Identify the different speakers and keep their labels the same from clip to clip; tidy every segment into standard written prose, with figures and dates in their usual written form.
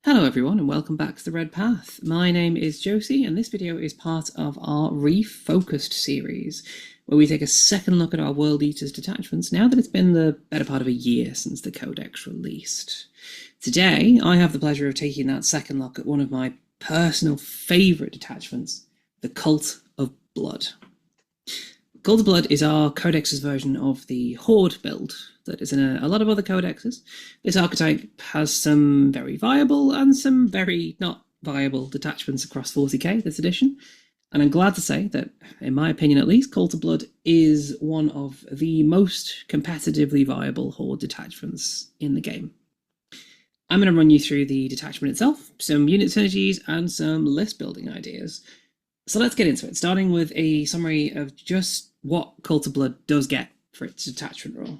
Speaker 1: Hello everyone and welcome back to The Red Path. My name is Josie and this video is part of our Refocused series, where we take a second look at our World Eaters detachments now that it's been the better part of a year since the Codex released. Today I have the pleasure of taking that second look at one of my personal favourite detachments, the Cult of Blood. Cult of Blood is our Codex's version of the Horde build that is in a lot of other codexes. This archetype has some very viable and some very not viable detachments across 40k this edition, and I'm glad to say that, in my opinion at least, Cult of Blood is one of the most competitively viable Horde detachments in the game. I'm going to run you through the detachment itself, some unit synergies, and some list building ideas. So let's get into it, starting with a summary of just what Cult of Blood does get for its detachment role.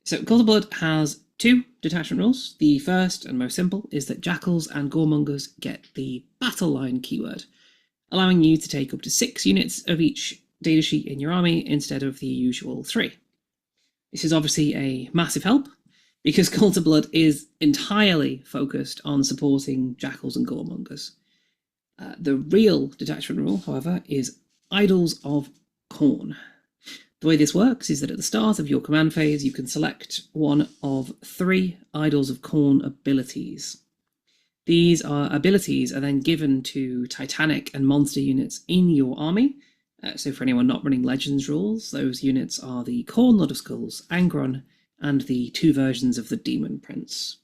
Speaker 1: So Cult of Blood has two detachment rules. The first and most simple is that Jackals and Goremongers get the battle line keyword, allowing you to take up to 6 units of each datasheet in your army instead of the usual 3. This is obviously a massive help, because Cult of Blood is entirely focused on supporting Jackals and Goremongers. The real detachment rule, however, is Idols of Khorne. The way this works is that at the start of your command phase, you can select one of 3 Idols of Khorne abilities. These abilities are then given to Titanic and monster units in your army. So for anyone not running Legends rules, those units are the Khorne Lord of Skulls, Angron, and the 2 versions of the Demon Prince.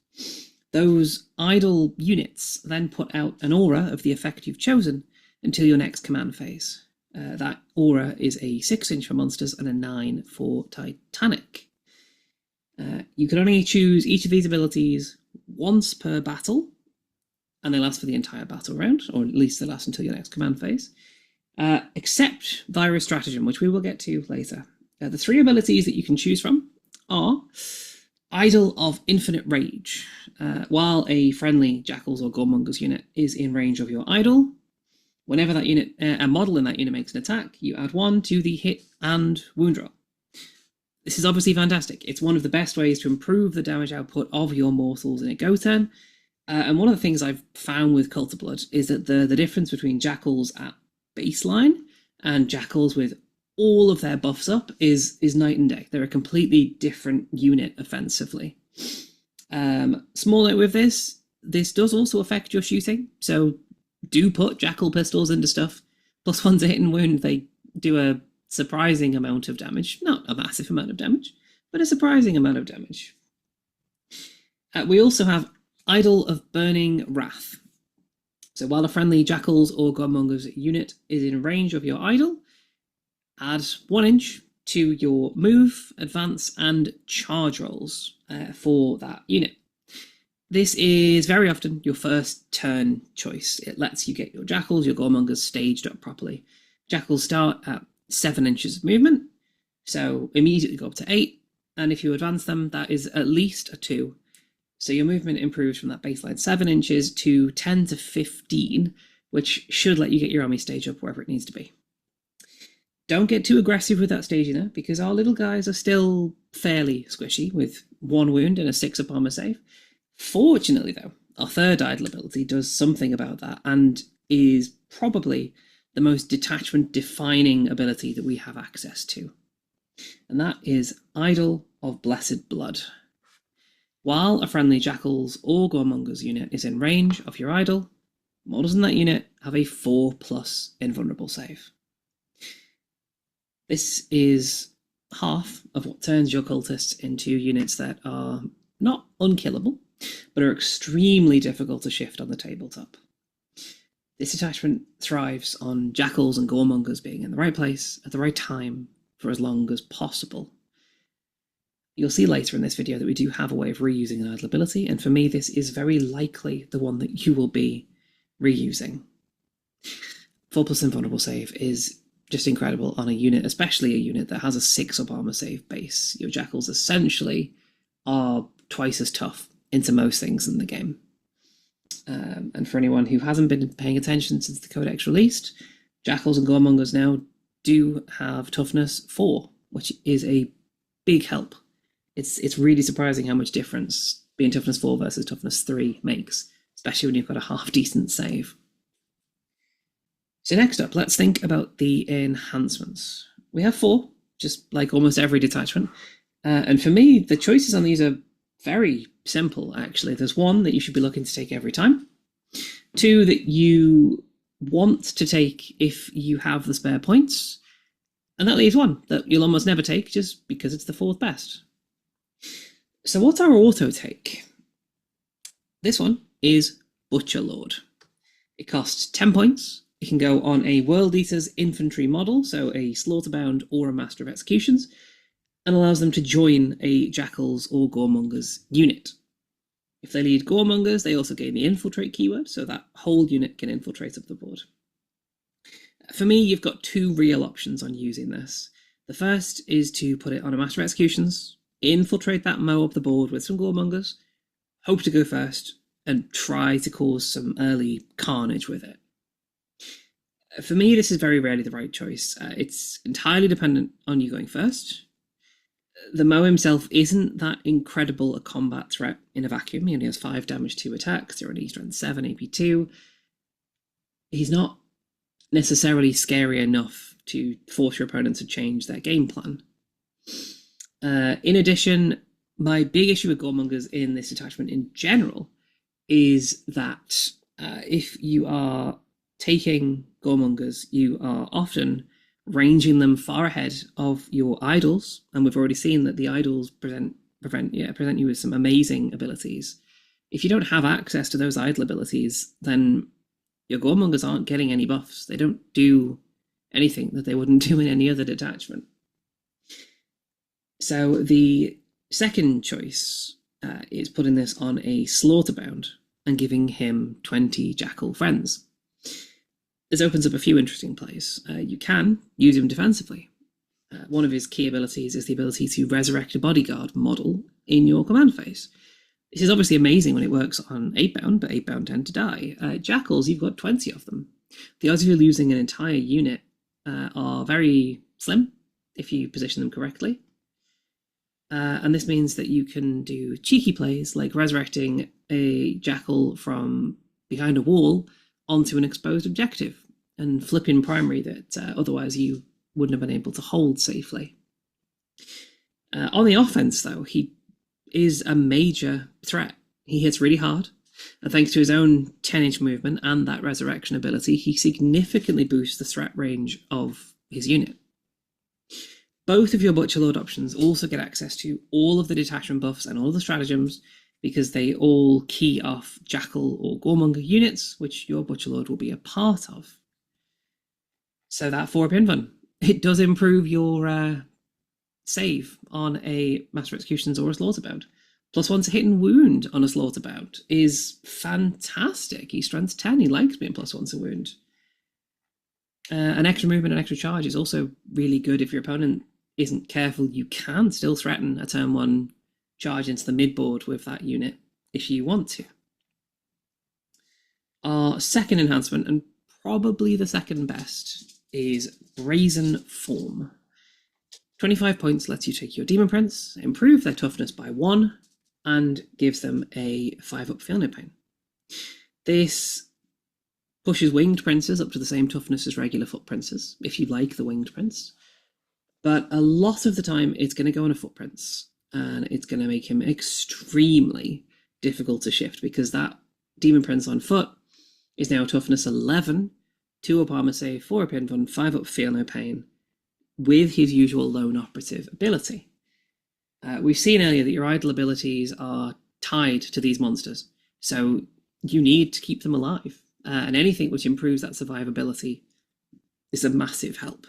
Speaker 1: Those idle units then put out an aura of the effect you've chosen until your next command phase. That aura is a 6-inch for monsters and a 9 for Titanic. You can only choose each of these abilities once per battle, and they last for the entire battle round, or at least they last until your next command phase, except via Stratagem, which we will get to later. The 3 abilities that you can choose from are Idol of Infinite Rage. While a friendly Jackals or Goremongers unit is in range of your idol, whenever that unit, a model in that unit makes an attack, you add 1 to the hit and wound roll. This is obviously fantastic. It's one of the best ways to improve the damage output of your mortals in a go turn. And one of the things I've found with Cult of Blood is that the difference between Jackals at baseline and Jackals with all of their buffs up is night and day. They're a completely different unit offensively. Small note with this does also affect your shooting, so do put Jackal pistols into stuff. +1 to hit and wound, they do a surprising amount of damage. Not a massive amount of damage, but a surprising amount of damage. We also have Idol of Burning Wrath. So while a friendly Jackals or Goremongers unit is in range of your idol, add 1 inch to your move, advance, and charge rolls for that unit. This is very often your first turn choice. It lets you get your Jackals, your Goremongers staged up properly. Jackals start at 7 inches of movement, so immediately go up to 8, and if you advance them, that is at least a 2. So your movement improves from that baseline 7 inches to 10 to 15, which should let you get your army stage up wherever it needs to be. Don't get too aggressive with that staging though, because our little guys are still fairly squishy with 1 wound and a 6 up armor save. Fortunately though, our third idol ability does something about that and is probably the most detachment defining ability that we have access to. And that is Idol of Blessed Blood. While a friendly Jackals or Goremongers unit is in range of your idol, models in that unit have a 4+ invulnerable save. This is half of what turns your cultists into units that are not unkillable, but are extremely difficult to shift on the tabletop. This attachment thrives on Jackals and Goremongers being in the right place at the right time for as long as possible. You'll see later in this video that we do have a way of reusing an idle ability, and for me this is very likely the one that you will be reusing. 4+ invulnerable save is just incredible on a unit, especially a unit that has a 6-up armor save base. Your Jackals essentially are twice as tough into most things in the game. And for anyone who hasn't been paying attention since the Codex released, Jackals and Goremongers now do have toughness 4, which is a big help. It's really surprising how much difference being toughness 4 versus toughness 3 makes, especially when you've got a half-decent save. So next up, let's think about the enhancements. We have 4, just like almost every detachment. And for me, the choices on these are very simple, actually. There's 1 that you should be looking to take every time. 2 that you want to take if you have the spare points. And that leaves 1 that you'll almost never take just because it's the 4th best. So what's our auto take? This one is Butcher Lord. It costs 10 points. It can go on a World Eater's infantry model, so a Slaughterbound or a Master of Executions, and allows them to join a Jackals or Goremongers unit. If they lead Goremongers, they also gain the Infiltrate keyword, so that whole unit can infiltrate up the board. For me, you've got 2 real options on using this. The first is to put it on a Master of Executions, infiltrate that mow up the board with some Goremongers, hope to go first, and try to cause some early carnage with it. For me, this is very rarely the right choice. It's entirely dependent on you going first. The Moe himself isn't that incredible a combat threat in a vacuum. He only has 5 damage, 2 attacks, 0 E strength 7, AP 2. He's not necessarily scary enough to force your opponent to change their game plan. In addition, my big issue with Goremongers in this detachment in general is that if you are taking Goremongers, you are often ranging them far ahead of your idols, and we've already seen that the idols present you with some amazing abilities. If you don't have access to those idol abilities, then your Goremongers aren't getting any buffs. They don't do anything that they wouldn't do in any other detachment. So the second choice is putting this on a Slaughterbound and giving him 20 Jackal friends. This opens up a few interesting plays. You can use him defensively. One of his key abilities is the ability to resurrect a bodyguard model in your command phase. This is obviously amazing when it works on 8-bound, but 8-bound tend to die. Jackals, you've got 20 of them. The odds of you losing an entire unit are very slim if you position them correctly. And this means that you can do cheeky plays like resurrecting a Jackal from behind a wall onto an exposed objective and flipping primary that otherwise you wouldn't have been able to hold safely. On the offense, though, he is a major threat. He hits really hard, and thanks to his own 10-inch movement and that resurrection ability, he significantly boosts the threat range of his unit. Both of your Butcher Lord options also get access to all of the detachment buffs and all the stratagems, because they all key off Jackal or Goremonger units, which your Butcher Lord will be a part of. So that 4-up invuln, it does improve your save on a Master Executions or a Slaughterbound. +1 to hit and wound on a Slaughterbound is fantastic. He's strength 10, he likes being +1 to wound. An extra movement and extra charge is also really good if your opponent isn't careful. You can still threaten a turn 1 charge into the midboard with that unit if you want to. Our second enhancement, and probably the second best, is Brazen Form. 25 points lets you take your Demon Prince, improve their toughness by 1, and gives them a 5-up Feel No Pain. This pushes Winged Princes up to the same toughness as regular Foot Princes, if you like the Winged Prince. But a lot of the time, it's going to go on a Foot Prince, and it's going to make him extremely difficult to shift, because that Demon Prince on foot is now toughness 11, 2-up armor save, 4-up invuln, 5-up Feel No Pain, with his usual lone operative ability. We've seen earlier that your idle abilities are tied to these monsters, so you need to keep them alive, and anything which improves that survivability is a massive help.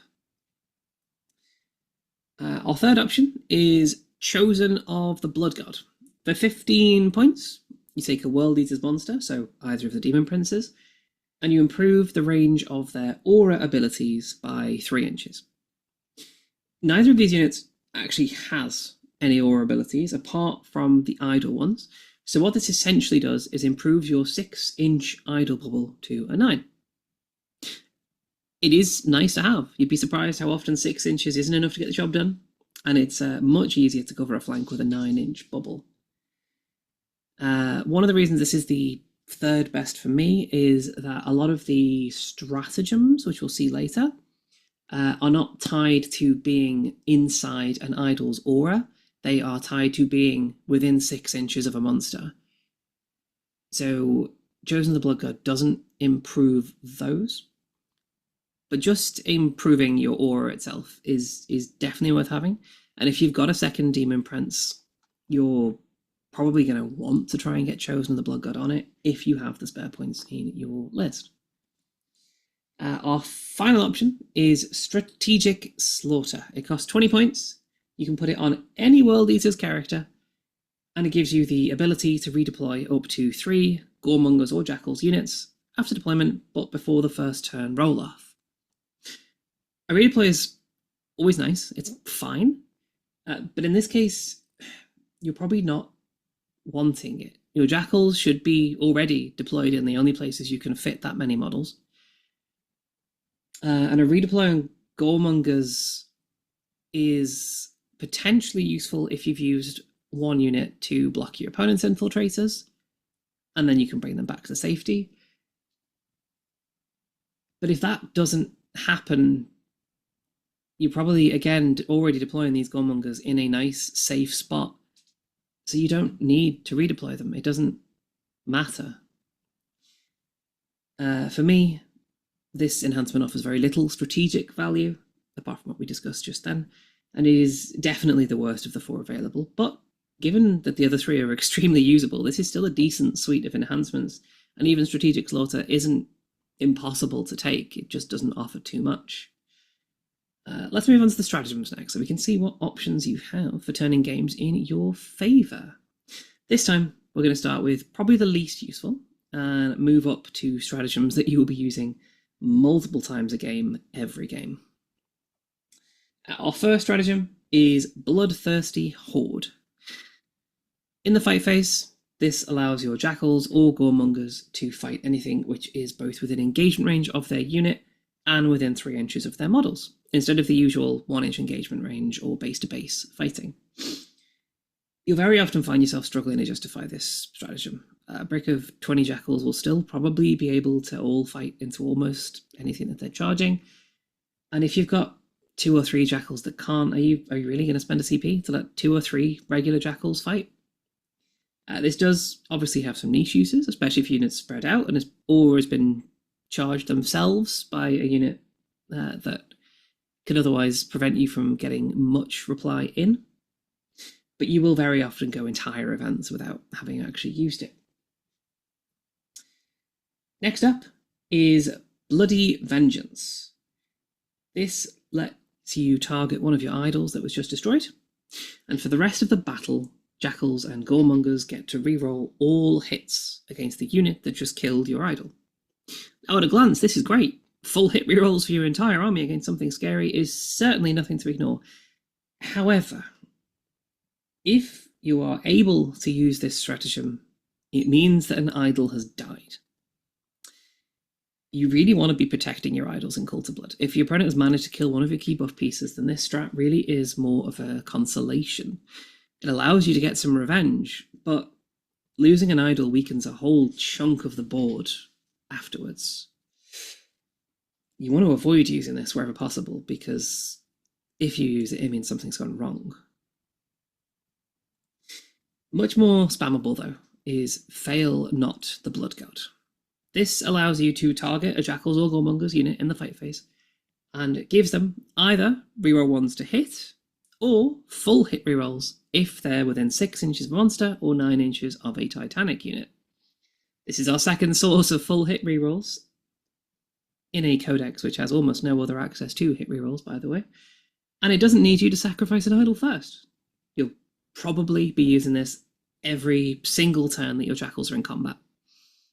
Speaker 1: Our third option is Chosen of the Blood God. For 15 points, you take a World Eater's monster, so either of the Demon Princes, and you improve the range of their aura abilities by 3 inches. Neither of these units actually has any aura abilities apart from the idle ones. So what this essentially does is improves your 6-inch idle bubble to a 9. It is nice to have. You'd be surprised how often 6 inches isn't enough to get the job done. And it's much easier to cover a flank with a 9-inch bubble. One of the reasons this is the third best for me is that a lot of the stratagems, which we'll see later, are not tied to being inside an idol's aura. They are tied to being within 6 inches of a monster. So Chosen the Blood God doesn't improve those. But just improving your aura itself is definitely worth having. And if you've got a second Demon Prince, you're probably going to want to try and get Chosen the Blood God on it if you have the spare points in your list. Our final option is Strategic Slaughter. It costs 20 points. You can put it on any World Eater's character, and it gives you the ability to redeploy up to 3 Goremongers or Jackals units after deployment, but before the first turn roll-off. A redeploy is always nice. It's fine. But in this case, you're probably not wanting it. Your Jackals should be already deployed in the only places you can fit that many models. And a redeploy on Goremongers is potentially useful if you've used one unit to block your opponent's infiltrators, and then you can bring them back to safety. But if that doesn't happen, you're probably, again, already deploying these Goremongers in a nice, safe spot. So you don't need to redeploy them. It doesn't matter. For me, this enhancement offers very little strategic value, apart from what we discussed just then, and it is definitely the worst of the 4 available. But given that the other 3 are extremely usable, this is still a decent suite of enhancements, and even Strategic Slaughter isn't impossible to take. It just doesn't offer too much. Let's move on to the stratagems next, so we can see what options you have for turning games in your favour. This time, we're going to start with probably the least useful, and move up to stratagems that you will be using multiple times a game, every game. Our first stratagem is Bloodthirsty Horde. In the fight phase, this allows your Jackals or Goremongers to fight anything which is both within engagement range of their unit and within 3 inches of their models, instead of the usual 1-inch engagement range or base-to-base fighting. You'll very often find yourself struggling to justify this stratagem. A brick of 20 Jackals will still probably be able to all fight into almost anything that they're charging. And if you've got 2 or 3 Jackals that can't, are you really going to spend a CP to let 2 or 3 regular Jackals fight? This does obviously have some niche uses, especially if units spread out and has been charged themselves by a unit that could otherwise prevent you from getting much reply in. But you will very often go entire events without having actually used it. Next up is Bloody Vengeance. This lets you target one of your idols that was just destroyed, and for the rest of the battle, Jackals and Goremongers get to reroll all hits against the unit that just killed your idol. Now, at a glance, this is great. Full hit rerolls for your entire army against something scary is certainly nothing to ignore. However, if you are able to use this stratagem, it means that an idol has died. You really want to be protecting your idols in Cult of Blood. If your opponent has managed to kill one of your key buff pieces, then this strat really is more of a consolation. It allows you to get some revenge, but losing an idol weakens a whole chunk of the board afterwards. You want to avoid using this wherever possible, because if you use it, it means something's gone wrong. Much more spammable, though, is Fail Not the Blood God. This allows you to target a Jackals or Goremongers unit in the fight phase, and it gives them either reroll 1s to hit, or full hit rerolls if they're within 6 inches of a monster or 9 inches of a Titanic unit. This is our second source of full hit rerolls in a codex which has almost no other access to hit rerolls, by the way, and it doesn't need you to sacrifice an idol first. You'll probably be using this every single turn that your Jackals are in combat,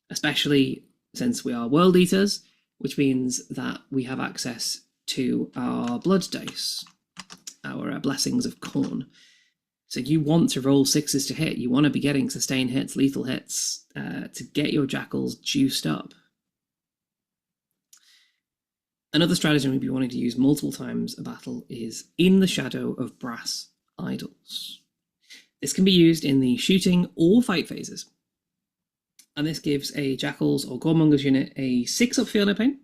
Speaker 1: especially since we are world eaters, which means that we have access to our blood dice, our blessings of Khorne. So you want to roll 6s to hit. You want to be getting sustained hits, lethal hits, to get your jackals juiced up. Another stratagem we'd be wanting to use multiple times a battle is In the Shadow of Brass Idols. This can be used in the shooting or fight phases. And this gives a Jackals or Goremongers unit a 6 up Fear No Pain,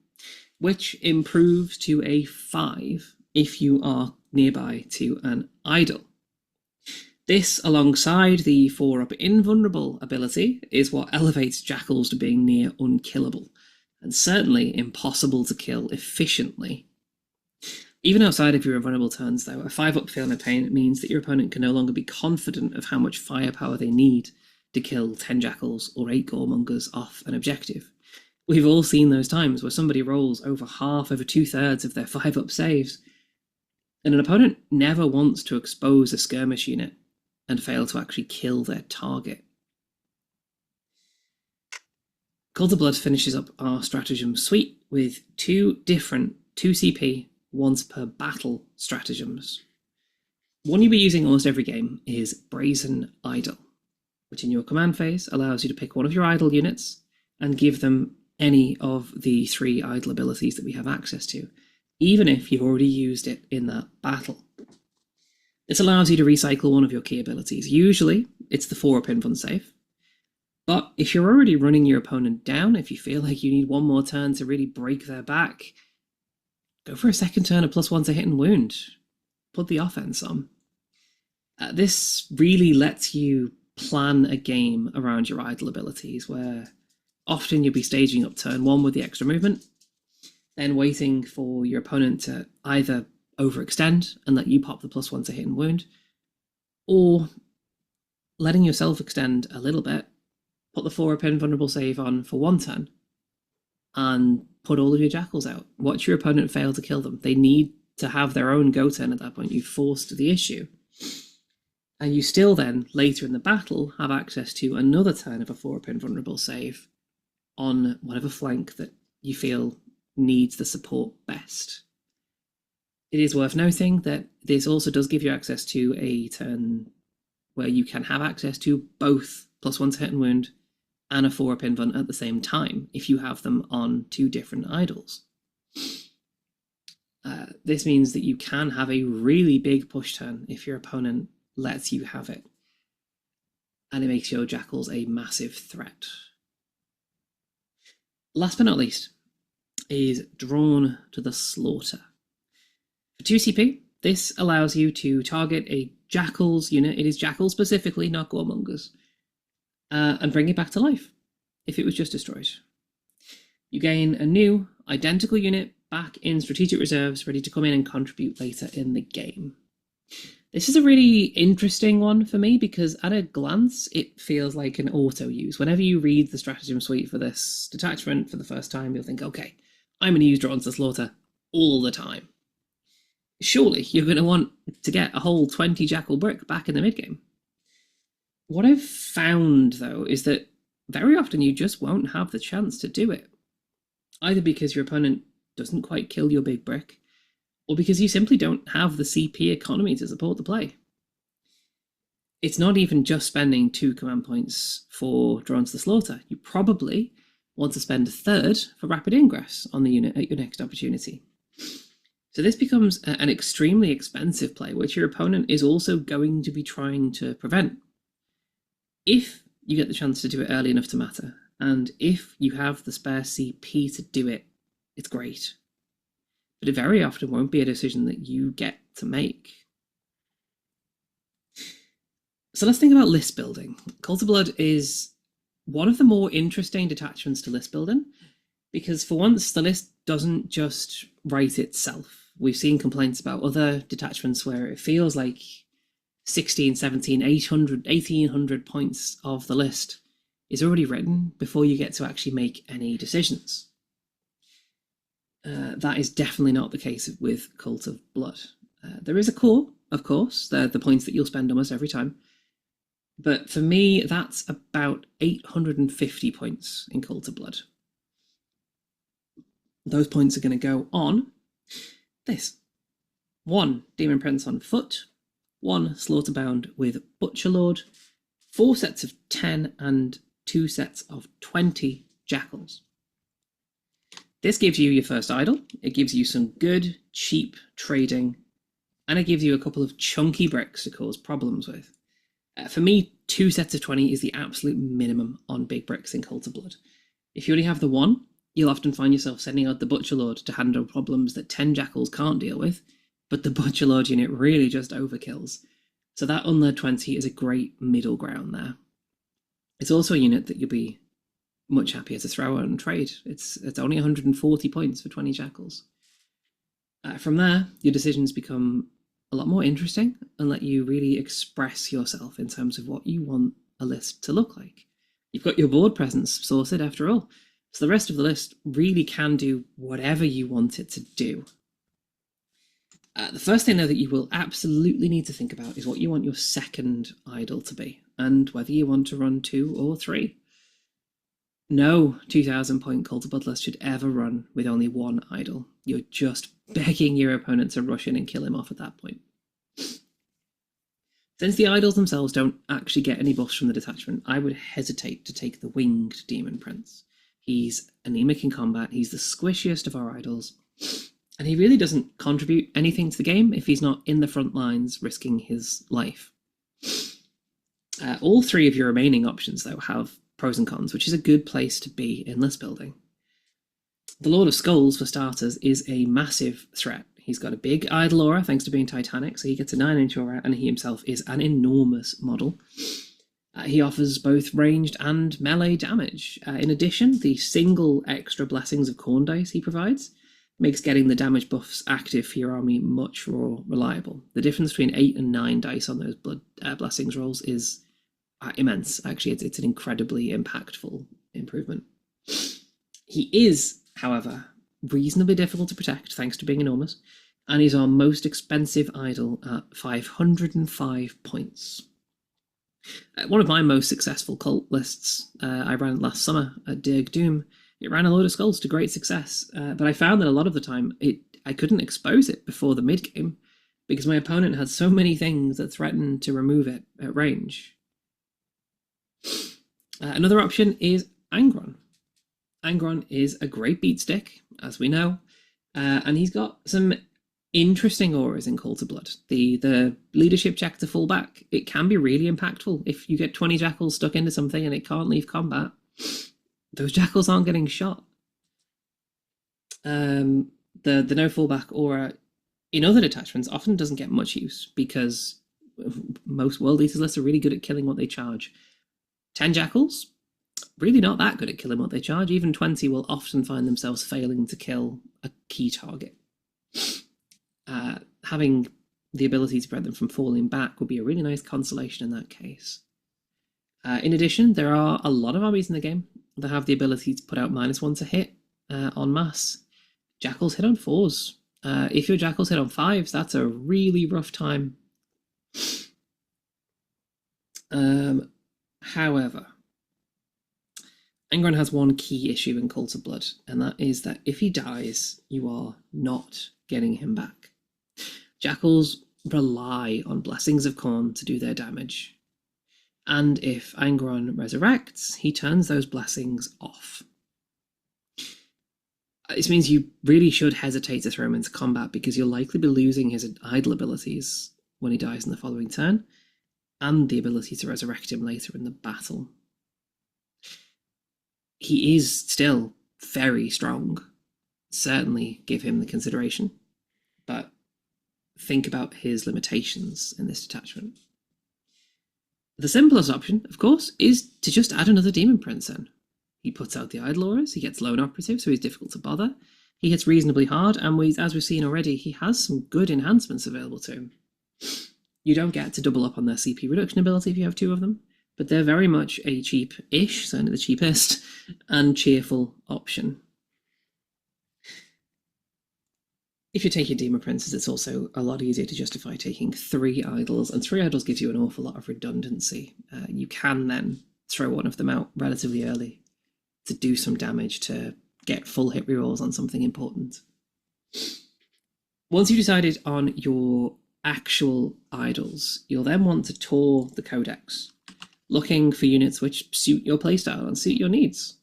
Speaker 1: which improves to a 5 if you are nearby to an idol. This, alongside the 4 up Invulnerable ability, is what elevates Jackals to being near unkillable, and certainly impossible to kill efficiently. Even outside of your invulnerable turns, though, a 5 up Feel No Pain means that your opponent can no longer be confident of how much firepower they need to kill 10 Jackals or 8 Goremongers off an objective. We've all seen those times where somebody rolls over half, over 2/3 of their 5 up saves, and an opponent never wants to expose a skirmish unit and fail to actually kill their target. Cult of Blood finishes up our stratagem suite with 2 different 2 CP once per battle stratagems. One you'll be using almost every game is Brazen Idol, which in your command phase allows you to pick one of your idol units and give them any of the 3 idol abilities that we have access to, even if you've already used it in that battle. This allows you to recycle one of your key abilities. Usually it's the 4 up Invuln save, but if you're already running your opponent down, if you feel like you need one more turn to really break their back, go for a second turn of +1 to hit and wound. Put the offense on. This really lets you plan a game around your idle abilities, where often you'll be staging up turn 1 with the extra movement, then waiting for your opponent to either overextend and let you pop the +1 to hit and wound, or letting yourself extend a little bit, put the 4 up Invulnerable save on for 1 turn, and put all of your Jackals out. Watch your opponent fail to kill them. They need to have their own go turn at that point. You've forced the issue. And you still then, later in the battle, have access to another turn of a 4 up Invulnerable save on whatever flank that you feel needs the support best. It is worth noting that this also does give you access to a turn where you can have access to both +1 to hit and wound and a 4 up Invuln at the same time if you have them on 2 different idols. This means that you can have a really big push turn if your opponent lets you have it, and it makes your Jackals a massive threat. Last but not least is Drawn to the Slaughter. For 2 CP, this allows you to target a Jackals unit, it is Jackals specifically, not Goremongers, and bring it back to life if it was just destroyed. You gain a new, identical unit back in strategic reserves, ready to come in and contribute later in the game. This is a really interesting one for me because at a glance, it feels like an auto use. Whenever you read the stratagem suite for this detachment for the first time, you'll think, okay, I'm going to use Drawn to the Slaughter all the time. Surely you're going to want to get a whole 20 Jackal brick back in the mid-game. What I've found, though, is that very often you just won't have the chance to do it. Either because your opponent doesn't quite kill your big brick, or because you simply don't have the CP economy to support the play. It's not even just spending 2 command points for Drawn to the Slaughter. You probably want to spend a 1/3 for Rapid Ingress on the unit at your next opportunity. So this becomes an extremely expensive play, which your opponent is also going to be trying to prevent. If you get the chance to do it early enough to matter, and if you have the spare CP to do it, it's great. But it very often won't be a decision that you get to make. So let's think about list building. Cult of Blood is one of the more interesting detachments to list building, because for once the list doesn't just write itself. We've seen complaints about other detachments where it feels like 16, 17, 800, 1800 points of the list is already written before you get to actually make any decisions. That is definitely not the case with Cult of Blood. There is a core, of course, the points that you'll spend almost every time. But for me, that's about 850 points in Cult of Blood. those points are going to go on this. 1 Demon Prince on foot, 1 Slaughterbound with Butcherlord, 4 sets of 10 and 2 sets of 20 Jackals. This gives you your first idol, it gives you some good, cheap trading, and it gives you a couple of chunky bricks to cause problems with. For me, 2 sets of 20 is the absolute minimum on big bricks in Cult of Blood. If you only have the 1, you'll often find yourself sending out the Butcherlord to handle problems that 10 Jackals can't deal with, but the Butcherlord unit really just overkills. So that unled 20 is a great middle ground there. It's also a unit that you'll be much happier to throw out and trade. It's only 140 points for 20 Jackals. From there, your decisions become a lot more interesting and let you really express yourself in terms of what you want a list to look like. You've got your board presence sorted after all, so the rest of the list really can do whatever you want it to do. The first thing, though, that you will absolutely need to think about is what you want your second idol to be, and whether you want to run 2 or 3. No 2,000 point Cult of Blood list should ever run with only 1 idol. You're just begging your opponent to rush in and kill him off at that point. Since the idols themselves don't actually get any buffs from the detachment, I would hesitate to take the Winged Demon Prince. He's anemic in combat, he's the squishiest of our idols, and he really doesn't contribute anything to the game if he's not in the front lines risking his life. All 3 of your remaining options, though, have pros and cons, which is a good place to be in list building. The Lord of Skulls, for starters, is a massive threat. He's got a big idol aura thanks to being Titanic, so he gets a 9-inch aura, and he himself is an enormous model. He offers both ranged and melee damage. In addition, the single extra Blessings of Khorne dice he provides makes getting the damage buffs active for your army much more reliable. The difference between 8 and 9 dice on those blood Blessings rolls is immense. Actually, it's an incredibly impactful improvement. He is, however, reasonably difficult to protect thanks to being enormous, and he's our most expensive idol at 505 points. One of my most successful cult lists I ran last summer at Dirg Doom. It ran a load of skulls to great success, but I found that a lot of the time I couldn't expose it before the mid-game because my opponent had so many things that threatened to remove it at range. Another option is Angron. Angron is a great beatstick, as we know, and he's got some interesting auras in Cult of Blood. The leadership check to fall back, it can be really impactful. If you get 20 Jackals stuck into something and it can't leave combat, those Jackals aren't getting shot. The no fallback aura in other detachments often doesn't get much use because most World Eaters lists are really good at killing what they charge. 10 Jackals, really not that good at killing what they charge. Even 20 will often find themselves failing to kill a key target. Having the ability to prevent them from falling back would be a really nice consolation in that case. In addition, there are a lot of armies in the game that have the ability to put out -1 to hit en masse. Jackals hit on 4s. If your Jackals hit on 5s, that's a really rough time. However, Angron has one key issue in Cult of Blood, and that is that if he dies, you are not getting him back. Jackals rely on Blessings of Khorne to do their damage, and if Angron resurrects, he turns those blessings off. This means you really should hesitate to throw him into combat because you'll likely be losing his idle abilities when he dies in the following turn, and the ability to resurrect him later in the battle. He is still very strong. Certainly give him the consideration, but think about his limitations in this detachment. The simplest option, of course, is to just add another Demon Prince in. He puts out the Idle Auras, he gets Lone Operative, so he's difficult to bother. He hits reasonably hard, and as we've seen already, he has some good enhancements available to him. You don't get to double up on their CP reduction ability if you have 2 of them, but they're very much a cheap-ish, certainly the cheapest, and cheerful option. If you're taking Demon Princes, it's also a lot easier to justify taking 3 idols, and 3 idols gives you an awful lot of redundancy. You can then throw one of them out relatively early to do some damage to get full hit rerolls on something important. Once you've decided on your actual idols, you'll then want to tour the codex, looking for units which suit your playstyle and suit your needs,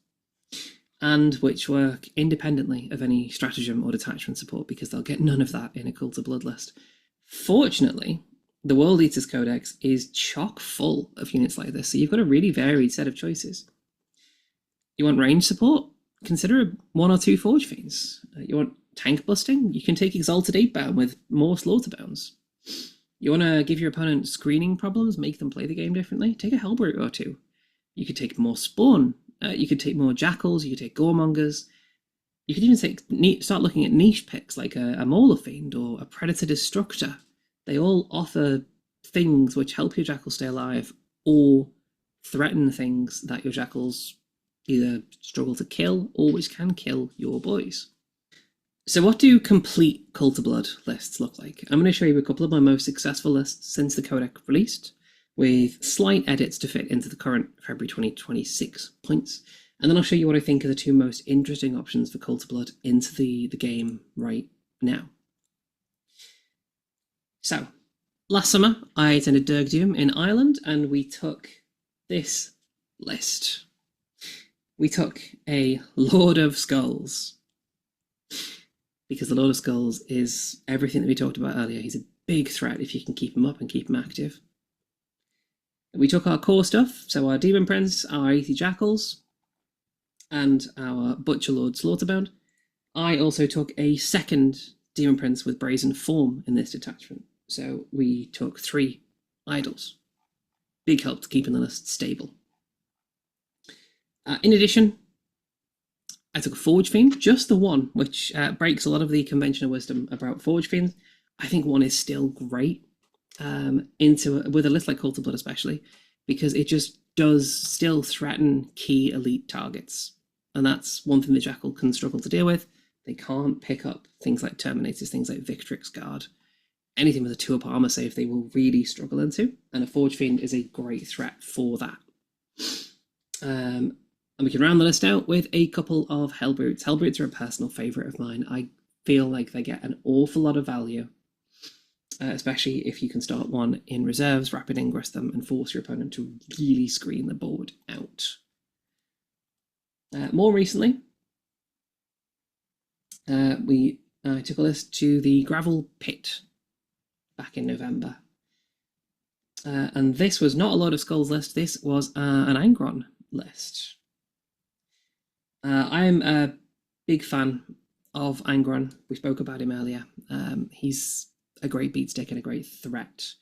Speaker 1: and which work independently of any stratagem or detachment support, because they'll get none of that in a Cult of Blood list. Fortunately, the World Eaters Codex is chock full of units like this, so you've got a really varied set of choices. You want range support? Consider 1 or 2 Forge Fiends. You want tank busting? You can take Exalted 8-bound with more Slaughterbounds. You want to give your opponent screening problems, make them play the game differently? Take a Hellbrute or 2. You could take more Spawn. You could take more Jackals. You could take Goremongers. You could even start looking at niche picks like a Mauler Fiend or a Predator Destructor. They all offer things which help your Jackal stay alive or threaten things that your Jackals either struggle to kill or which can kill your boys. So what do complete Cult of Blood lists look like? I'm going to show you a couple of my most successful lists since the Codex released, with slight edits to fit into the current February 2026 points. And then I'll show you what I think are the 2 most interesting options for Cult of Blood into the game right now. So, last summer, I attended Dergdium in Ireland, and we took this list. We took a Lord of Skulls, because the Lord of Skulls is everything that we talked about earlier. He's a big threat if you can keep him up and keep him active. We took our core stuff, so our Demon Prince, our 80 Jackals, and our Butcher Lord Slaughterbound. I also took a second Demon Prince with Brazen Form in this detachment, so we took 3 idols. Big help to keeping the list stable. In addition, I took a Forge Fiend, just the one, which breaks a lot of the conventional wisdom about Forge Fiends. I think 1 is still great with a list like Cult of Blood especially, because it just does still threaten key elite targets. And that's one thing the Jackal can struggle to deal with. They can't pick up things like Terminators, things like Victrix Guard. Anything with a 2-up armor save they will really struggle into, and a Forge Fiend is a great threat for that. And we can round the list out with a couple of Hellbrutes. Hellbrutes are a personal favourite of mine. I feel like they get an awful lot of value, especially if you can start 1 in reserves, rapid ingress them, and force your opponent to really screen the board out. More recently, I took a list to the Gravel Pit back in November. And this was not a Lord of Skulls list, this was an Angron list. I'm a big fan of Angron. We spoke about him earlier. He's a great beatstick and a great threat.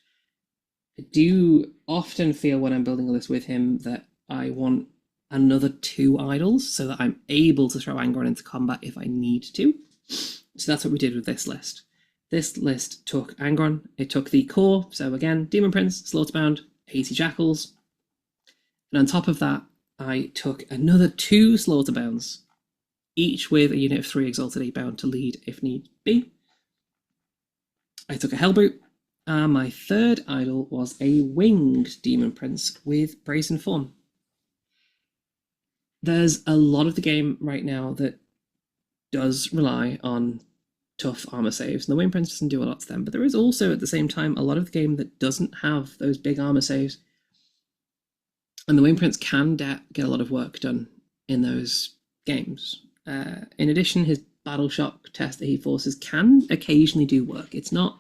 Speaker 1: I do often feel when I'm building a list with him that I want another 2 idols so that I'm able to throw Angron into combat if I need to. So that's what we did with this list. This list took Angron. It took the core, so again, Demon Prince, Slaughterbound, 80 Jackals. And on top of that, I took another 2 Slaughterbounds, each with a unit of 3 Exalted 8-bound to lead if need be. I took a Hellbrute. My third idol was a Winged Demon Prince with Brazen Form. There's a lot of the game right now that does rely on tough armor saves, and the Winged Prince doesn't do a lot to them, but there is also at the same time a lot of the game that doesn't have those big armor saves. And the Winged Prince can get a lot of work done in those games. In addition, his Battle Shock test that he forces can occasionally do work. It's not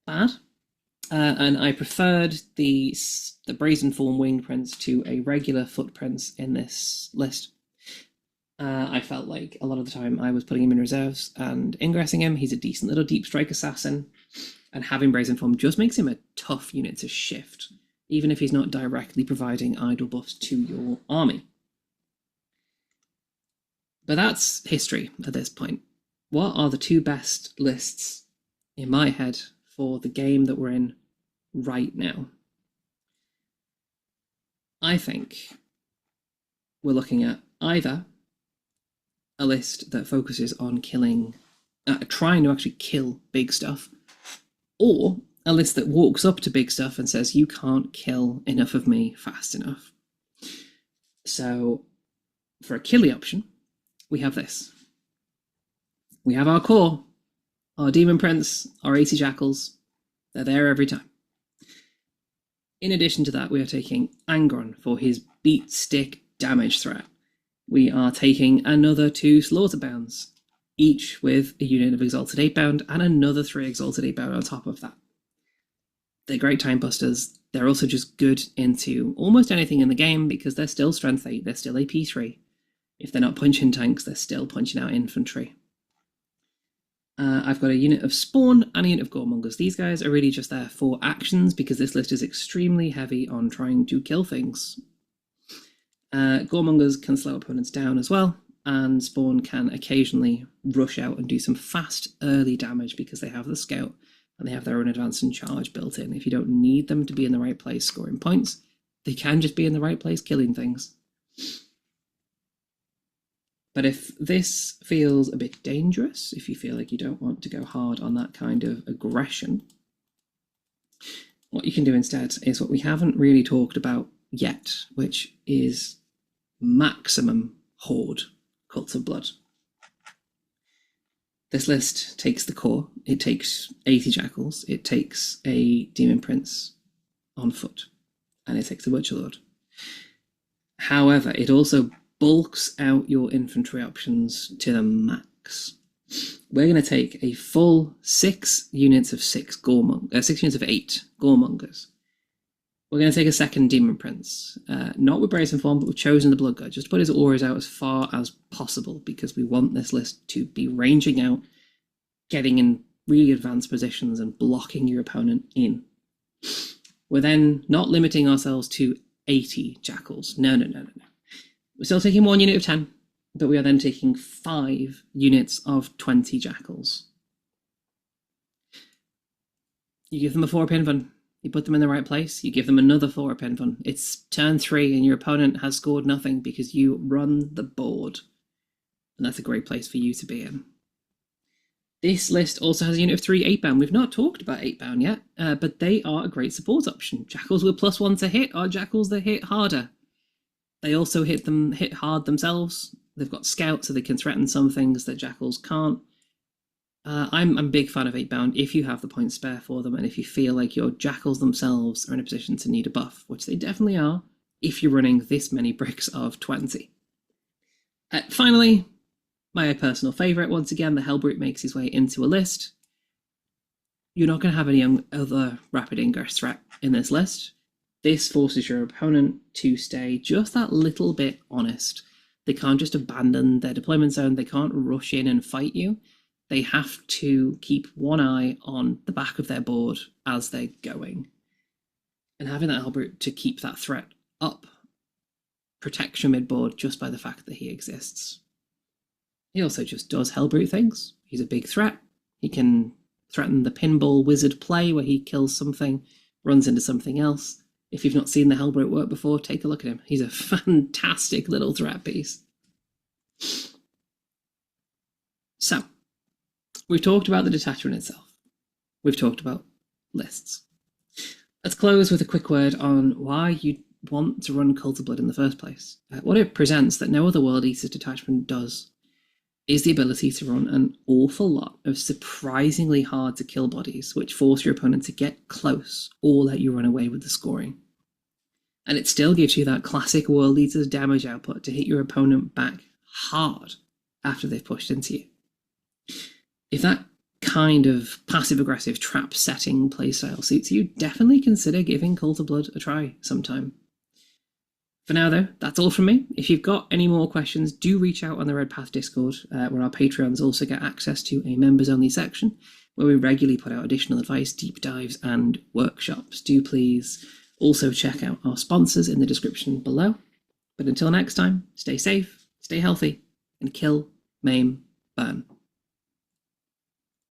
Speaker 1: bad. And I preferred the Brazen Form Winged Prince to a regular Foot Prince in this list. I felt like a lot of the time I was putting him in reserves and ingressing him. He's a decent little deep strike assassin, and having Brazen Form just makes him a tough unit to shift, even if he's not directly providing idle buffs to your army. But that's history at this point. What are the 2 best lists in my head for the game that we're in right now? I think we're looking at either a list that focuses on trying to actually kill big stuff, or a list that walks up to big stuff and says, you can't kill enough of me fast enough. So for a killy option, we have this. We have our core, our Demon Prince, our 80 Jackals. They're there every time. In addition to that, we are taking Angron for his beat stick damage threat. We are taking another 2 Slaughterbounds, each with a unit of Exalted 8-bound and another 3 Exalted 8-bound on top of that. They're great time busters. They're also just good into almost anything in the game because they're still Strength 8, they're still AP 3. If they're not punching tanks, they're still punching out infantry. I've got a unit of Spawn and a unit of Goremongers. These guys are really just there for actions because this list is extremely heavy on trying to kill things. Goremongers can slow opponents down as well, and Spawn can occasionally rush out and do some fast early damage because they have the Scout and they have their own advance and charge built in. If you don't need them to be in the right place scoring points, they can just be in the right place killing things. But if this feels a bit dangerous, if you feel like you don't want to go hard on that kind of aggression, what you can do instead is what we haven't really talked about yet, which is maximum Horde Cults of Blood. This list takes the core, it takes 80 Jackals, it takes a Demon Prince on foot, and it takes a Butcher Lord. However, it also bulks out your infantry options to the max. We're going to take a full 6 units of 6 units of 8 Goremongers. We're going to take a second Demon Prince, not with Brazen Form, but we've chosen the Blood God, just to put his auras out as far as possible because we want this list to be ranging out, getting in really advanced positions and blocking your opponent in. We're then not limiting ourselves to 80 Jackals. No. We're still taking 1 unit of 10, but we are then taking 5 units of 20 Jackals. You give them a 4 pin fun. You put them in the right place, you give them another 4 pin fun. It's turn 3 and your opponent has scored nothing because you run the board. And that's a great place for you to be in. This list also has a unit of 3 8-bound. We've not talked about 8-bound yet, but they are a great support option. Jackals with +1 to hit are Jackals that hit harder. They also hit hard themselves. They've got Scout, so they can threaten some things that Jackals can't. I'm a big fan of 8-bound if you have the points spare for them and if you feel like your Jackals themselves are in a position to need a buff, which they definitely are if you're running this many bricks of 20. Finally, my personal favourite, once again, the Hellbrute makes his way into a list. You're not going to have any other rapid ingress threat in this list. This forces your opponent to stay just that little bit honest. They can't just abandon their deployment zone. They can't rush in and fight you. They have to keep one eye on the back of their board as they're going. And having that Hellbrute to keep that threat up protects your midboard just by the fact that he exists. He also just does Hellbrute things. He's a big threat. He can threaten the pinball wizard play where he kills something, runs into something else. If you've not seen the Hellbrute work before, take a look at him. He's a fantastic little threat piece. So, we've talked about the detachment itself. We've talked about lists. Let's close with a quick word on why you want to run Cult of Blood in the first place. What it presents that no other World Eaters detachment does is the ability to run an awful lot of surprisingly hard to kill bodies which force your opponent to get close or let you run away with the scoring. And it still gives you that classic World Eaters damage output to hit your opponent back hard after they've pushed into you. If that kind of passive-aggressive trap setting playstyle suits you, definitely consider giving Cult of Blood a try sometime. For now, though, that's all from me. If you've got any more questions, do reach out on the Red Path Discord, where our Patreons also get access to a members-only section, where we regularly put out additional advice, deep dives, and workshops. Do please also check out our sponsors in the description below. But until next time, stay safe, stay healthy, and kill, maim, burn.